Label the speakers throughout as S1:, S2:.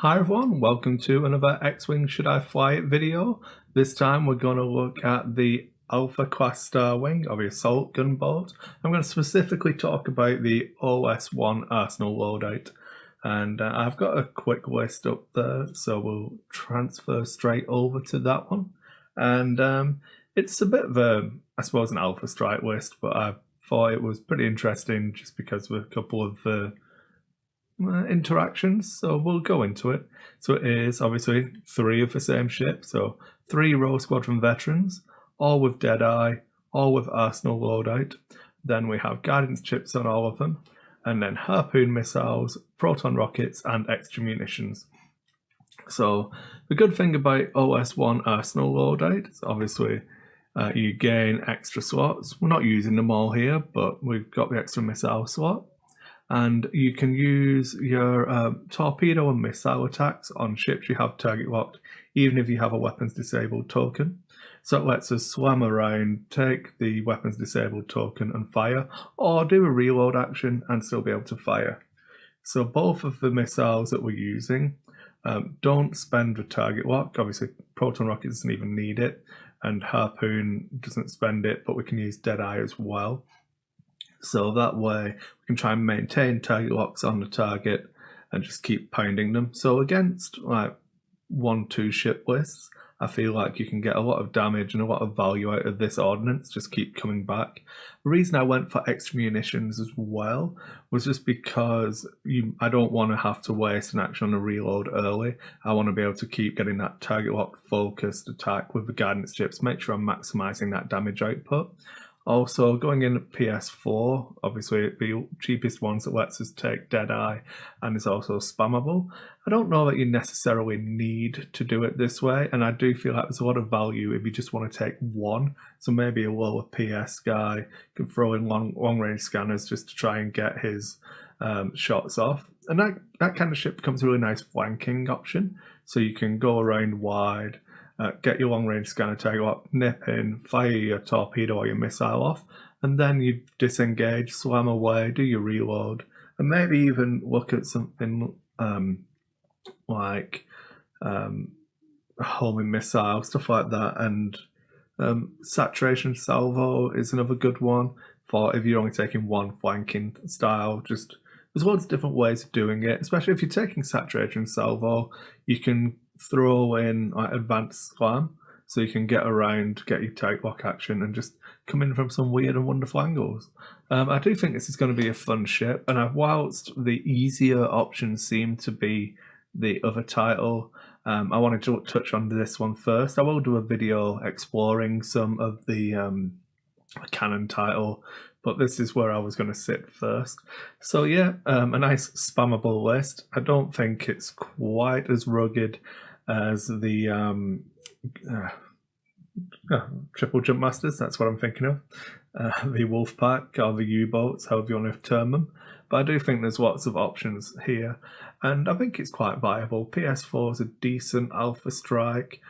S1: Hi everyone, welcome to another X-Wing Should I Fly It video. This time we're going to look at the Alpha-class Star Wing or the Assault Gunboat. I'm going to specifically talk about the OS-1 Arsenal loadout. And I've got a quick list up there, so we'll transfer straight over to that one. And it's a bit of a, I suppose, an Alpha Strike list, but I thought it was pretty interesting just because of a couple of interactions, so we'll go into it. So it is obviously 3 of the same ship, so 3 Rogue Squadron veterans, all with Deadeye, all with Arsenal loadout. Then we have guidance chips on all of them, and then harpoon missiles, proton rockets, and extra munitions. So the good thing about OS-1 Arsenal loadout is obviously you gain extra slots. We're not using them all here, but we've got the extra missile slot. And you can use your torpedo and missile attacks on ships you have target locked, even if you have a weapons disabled token. So it lets us slam around, take the weapons disabled token and fire, or do a reload action and still be able to fire. So both of the missiles that we're using don't spend the target lock. Obviously, proton rocket doesn't even need it, and harpoon doesn't spend it, but we can use Deadeye as well. So that way we can try and maintain target locks on the target and just keep pounding them. So against like 1-2 ship lists, I feel like you can get a lot of damage and a lot of value out of this ordnance, just keep coming back. The reason I went for extra munitions as well was just because I don't want to have to waste an action on a reload early. I want to be able to keep getting that target lock focused attack with the guidance chips, make sure I'm maximizing that damage output. Also, going in at PS4, obviously the cheapest ones that lets us take Deadeye and is also spammable. I don't know that you necessarily need to do it this way, and I do feel like there's a lot of value if you just want to take one. So maybe a lower PS guy can throw in long-range scanners just to try and get his shots off. And that kind of ship becomes a really nice flanking option. So you can go around wide, get your long-range scanner target up, nip in, fire your torpedo or your missile off, and then you disengage, slam away, do your reload, and maybe even look at something like homing missile, stuff like that. And saturation salvo is another good one for if you're only taking one flanking style. Just there's loads of different ways of doing it, especially if you're taking saturation salvo. You can throw in like advanced slam, so you can get around, get your target lock action, and just come in from some weird and wonderful angles. I do think this is going to be a fun ship, and whilst the easier options seem to be the other title, I wanted to touch on this one first. I will do a video exploring some of the canon title, but this is where I was going to sit first. So yeah, a nice spammable list. I don't think it's quite as rugged as the triple jump masters. That's what I'm thinking of. The Wolfpack or the U-boats, however you want to term them. But I do think there's lots of options here, and I think it's quite viable. PS4 is a decent Alpha Strike.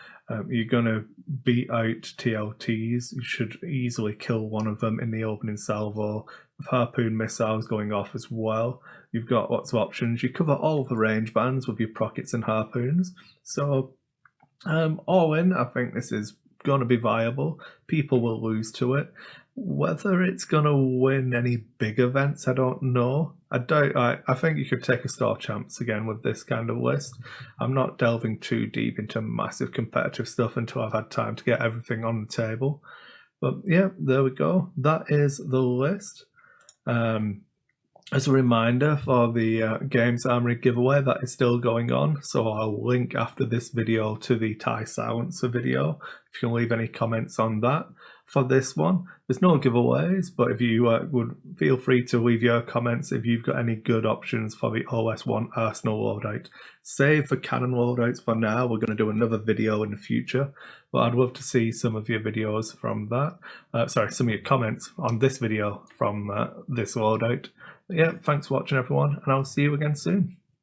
S1: You're going to beat out TLTs. You should easily kill one of them in the opening salvo, with harpoon missiles going off as well. You've got lots of options. You cover all of the range bands with your prockets and harpoons. So all in, I think this is going to be viable. People will lose to it. Whether it's going to win any big events, I don't know. I think you could take a store champs again with this kind of list. I'm not delving too deep into massive competitive stuff until I've had time to get everything on the table. But yeah, there we go. That is the list. As a reminder for the Games Armory giveaway, that is still going on, so I'll link after this video to the TIE Silencer video if you can leave any comments on that. For this one, there's no giveaways, but if you would feel free to leave your comments if you've got any good options for the OS-1 Arsenal loadout. Save for canon loadouts for now. We're going to do another video in the future, but I'd love to see some of your videos from that. Some of your comments on this video from this loadout. Yeah, thanks for watching everyone, and I'll see you again soon.